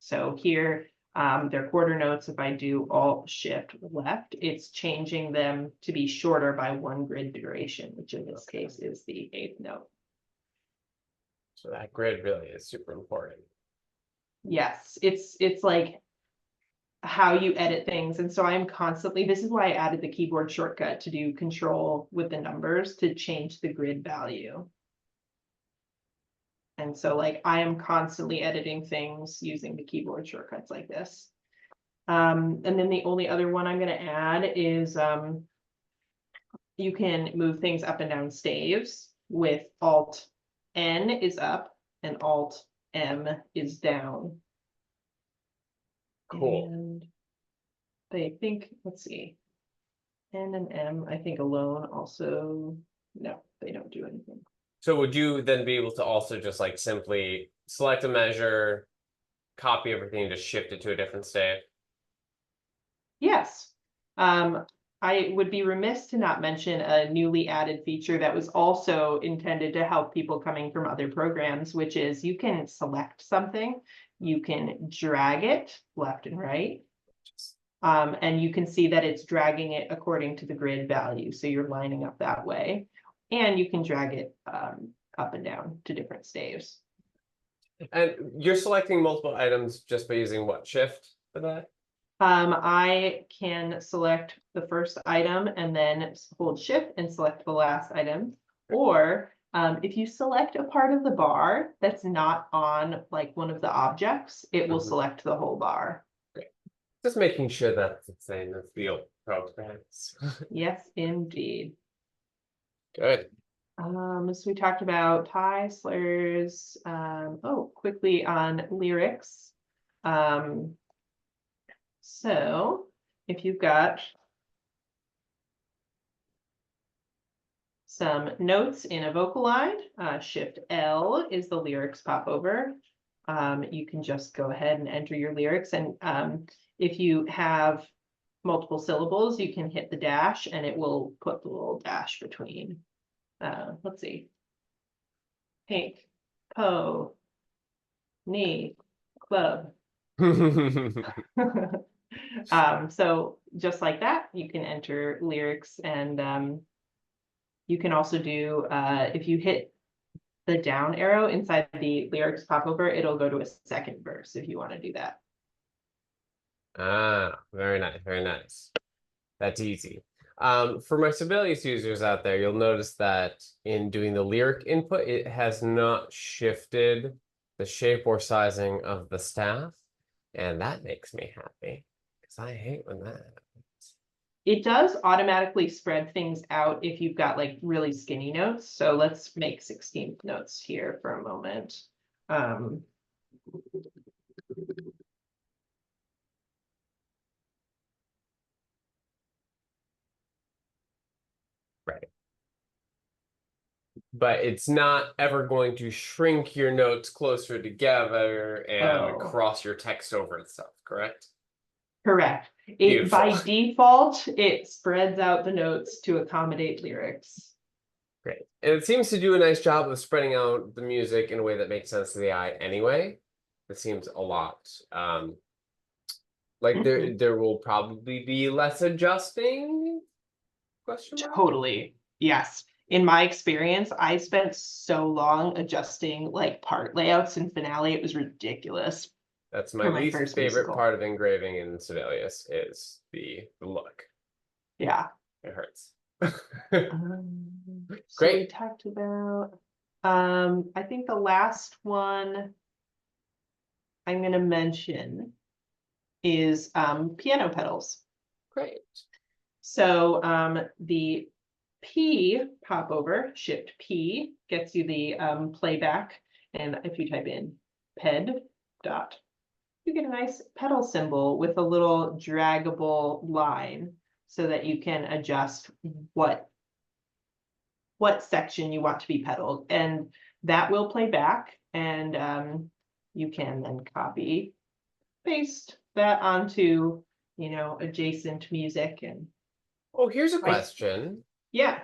So here, they're quarter notes. If I do alt shift left, it's changing them to be shorter by 1 grid duration, which in this case is the 8th note. So that grid really is super important. Yes, it's like how you edit things. And so I'm constantly, this is why I added the keyboard shortcut to do control with the numbers to change the grid value. And so like I am constantly editing things using the keyboard shortcuts like this. And then the only other one I'm going to add is you can move things up and down staves with Alt N is up and Alt M is down. Cool. And I think, let's see, N and M, I think alone also, no, they don't do anything. So would you then be able to also just like simply select a measure, copy everything, and just shift it to a different stave? Yes. I would be remiss to not mention a newly added feature that was also intended to help people coming from other programs, which is you can select something, you can drag it left and right, and you can see that it's dragging it according to the grid value. So you're lining up that way, and you can drag it up and down to different staves. And you're selecting multiple items just by using what, shift for that? I can select the first item and then hold shift and select the last item. Or if you select a part of the bar that's not on like one of the objects, it will select the whole bar. Great. Just making sure that's the same as the old programs. Yes, indeed. Good. So we talked about tie slurs. Oh, quickly on lyrics. So if you've got some notes in a vocal line, shift L is the lyrics popover. You can just go ahead and enter your lyrics. And if you have multiple syllables, you can hit the dash and it will put the little dash between. Let's see. Pink, po, knee, club. So just like that, you can enter lyrics, and you can also do, if you hit the down arrow inside the lyrics popover, it'll go to a second verse if you want to do that. Ah, very nice, very nice. That's easy. For my Sibelius users out there, you'll notice that in doing the lyric input, it has not shifted the shape or sizing of the staff, and that makes me happy because I hate when that happens. It does automatically spread things out if you've got like really skinny notes. So let's make 16th notes here for a moment. Right. But it's not ever going to shrink your notes closer together and cross your text over itself, correct? Correct. By default, it spreads out the notes to accommodate lyrics. Great. And it seems to do a nice job of spreading out the music in a way that makes sense to the eye anyway. It seems a lot. Like there will probably be less adjusting? Question mark? Totally. Yes. In my experience, I spent so long adjusting like part layouts in Finale. It was ridiculous. That's my least favorite part of engraving in Sibelius is the look. Yeah. It hurts. So Great. we talked about, I think the last one I'm going to mention is piano pedals. Great. So the P popover, shift P, gets you the playback. And if you type in ped dot you get a nice pedal symbol with a little draggable line so that you can adjust what section you want to be pedaled, and that will play back, and you can then copy, paste that onto, adjacent music and Oh, here's a like, question. yeah.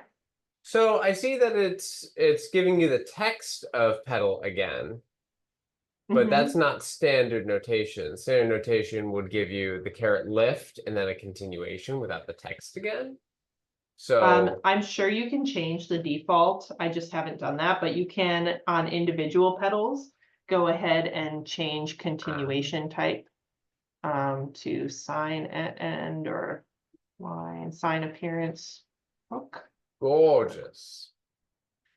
So I see that it's giving you the text of pedal again, but that's Mhm. not standard notation. Standard notation would give you the caret lift and then a continuation without the text again. So, I'm sure you can change the default. I just haven't done that, but you can on individual pedals go ahead and change continuation type to sign at end or line, sign appearance hook. gorgeous.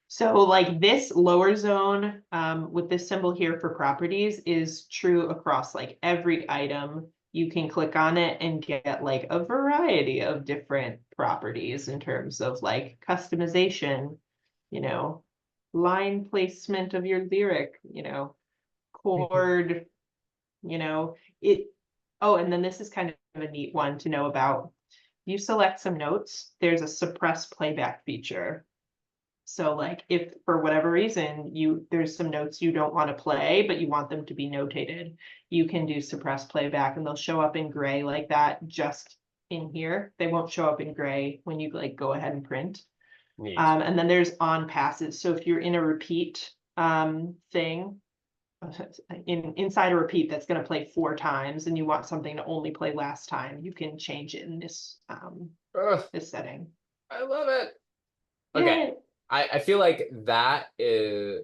So like this lower zone with this symbol here for properties is true across like every item. You can click on it and get like a variety of different properties in terms of like customization, you know, line placement of your lyric, chord, it. Oh, and then this is kind of a neat one to know about. You select some notes, there's a suppress playback feature. So like if for whatever reason there's some notes you don't want to play, but you want them to be notated, you can do suppress playback and they'll show up in gray like that just in here. They won't show up in gray when you like go ahead and print. Neat. And then there's on passes. So if you're in a repeat thing, inside a repeat that's going to play 4 times and you want something to only play last time, you can change it in Ugh, this setting. I love it. Okay. Yay. I feel like that is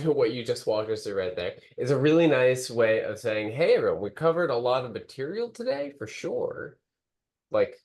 what you just walked us through right there is a really nice way of saying, hey, everyone, we covered a lot of material today for sure. Like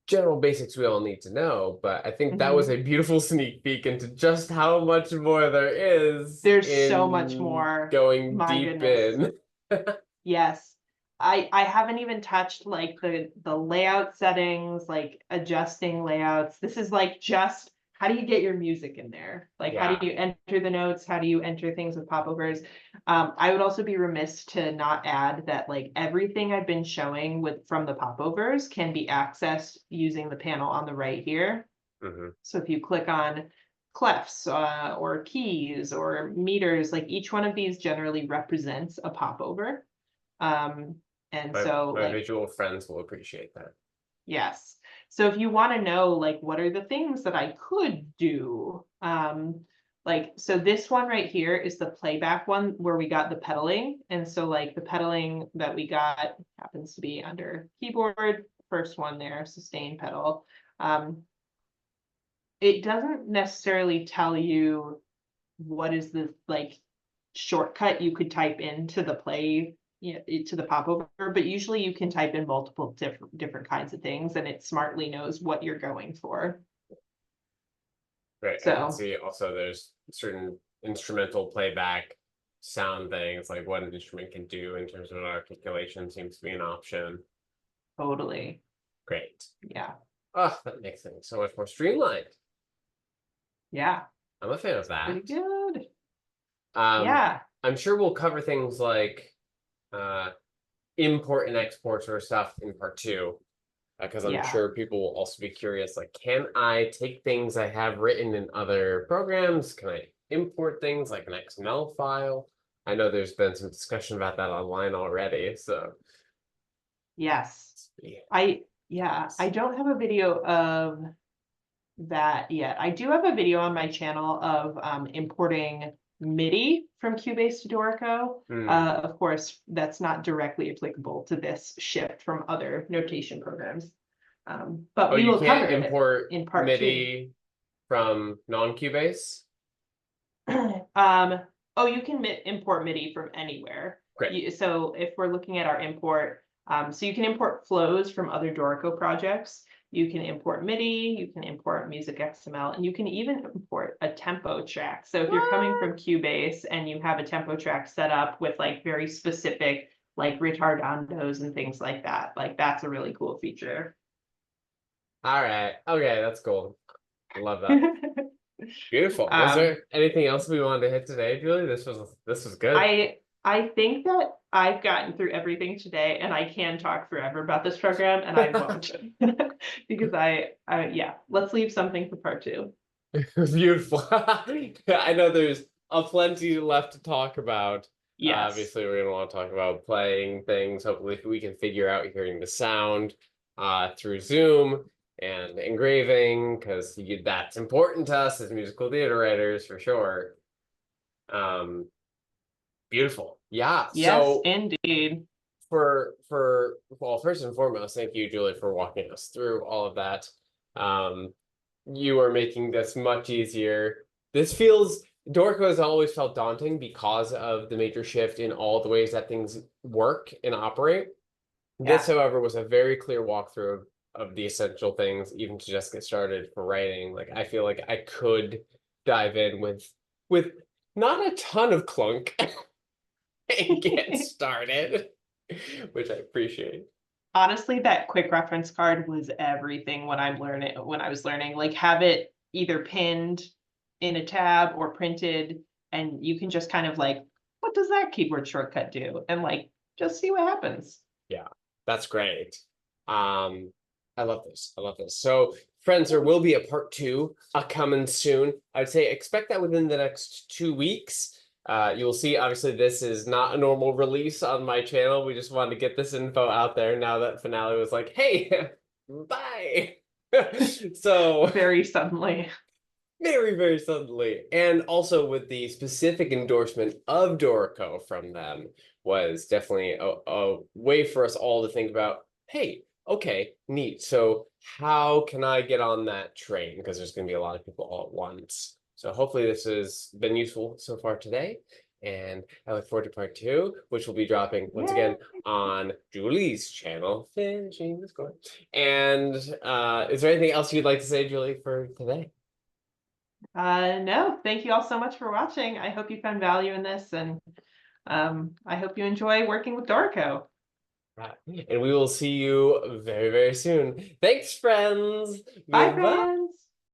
general basics we all need to know, but I think that was Mhm. a beautiful sneak peek into just how much more there is There's so much in more. going My deep goodness. in. Yes. I haven't even touched like the layout settings, like adjusting layouts. This is like just how do you get your music in there? Like how do Yeah. you enter the notes? How do you enter things with popovers? I would also be remiss to not add that like everything I've been showing from the popovers can be accessed using the panel on the right here. Hmm. So if you click on clefs or keys or meters, like each one of these generally represents a popover. Um, and so My like, visual friends will appreciate that. yes. So if you want to know, like, what are the things that I could do? Like, so this one right here is the playback one where we got the pedaling. And so like the pedaling that we got happens to be under keyboard, first one there, sustain pedal. It doesn't necessarily tell you what is the like shortcut you could type into the play, to the popover, but usually you can type in multiple different kinds of things and it smartly knows what you're going for. Right. I can So see also there's certain instrumental playback sound things, like what an instrument can do in terms of articulation seems to be an option. totally, Great. yeah, Oh, that makes things so much more streamlined. yeah, I'm a fan of pretty that. good. Um, Yeah, I'm sure we'll cover things like uh, import and export sort of stuff in part 2, because I'm yeah, sure people will also be curious, like, can I take things I have written in other programs? Can I import things like an XML file? I know there's been some discussion about that online already, so yes. yeah. I don't have a video of that yet. I do have a video on my channel of importing MIDI from Cubase to Dorico. Hmm. Of course, that's not directly applicable to this shift from other notation programs. But Oh, we you will cover can't it import in part 2. MIDI from non-Cubase? Um, oh, you can import MIDI from anywhere. Great. So if we're looking at our import, so you can import flows from other Dorico projects. You can import MIDI, you can import music XML, and you can even import a tempo track. So if you're coming What? from Cubase and you have a tempo track set up with like very specific like retardandos and things like that, like that's a really cool feature. All right. Okay, that's cool. Love that. Beautiful. Was Um, there anything else we wanted to hit today, Julie? This was good. I think that I've gotten through everything today, and I can talk forever about this program, and I won't. Because yeah, let's leave something for part two. Beautiful. I know there's a plenty left to talk about. Yes. Obviously, we're going to want to talk about playing things. Hopefully, we can figure out hearing the sound through Zoom and engraving, because that's important to us as musical theater writers for sure. Um, Beautiful. Yeah. Yes, So indeed. well, first and foremost, thank you, Julie, for walking us through all of that. Um, you are making this much easier. This feels Dorico has always felt daunting because of the major shift in all the ways that things work and operate. This, Yeah. however, was a very clear walkthrough of the essential things, even to just get started for writing. Like I feel like I could dive in with not a ton of clunk and get started, which I appreciate. Honestly, that quick reference card was everything when I was learning. Like, have it either pinned in a tab or printed, and you can just kind of like, what does that keyboard shortcut do? And like, just see what happens. Yeah, that's great. Um, I love this. I love this. So, friends, there will be a part two coming soon. I'd say expect that within the next 2 weeks. You'll see, obviously, this is not a normal release on my channel. We just wanted to get this info out there now that Finale was like, hey, bye. So, Very suddenly. very, very suddenly. And also with the specific endorsement of Dorico from them was definitely a way for us all to think about, hey, okay, neat. So how can I get on that train? Because there's going to be a lot of people all at once. So hopefully this has been useful so far today. And I look forward to part two, which will be dropping once Yeah. again on Julie's channel, Finishing the Score. And is there anything else you'd like to say, Julie, for today? No, thank you all so much for watching. I hope you found value in this, and I hope you enjoy working with Dorico. Right. And we will see you very, very soon. Thanks, friends. Bye, Goodbye. friends.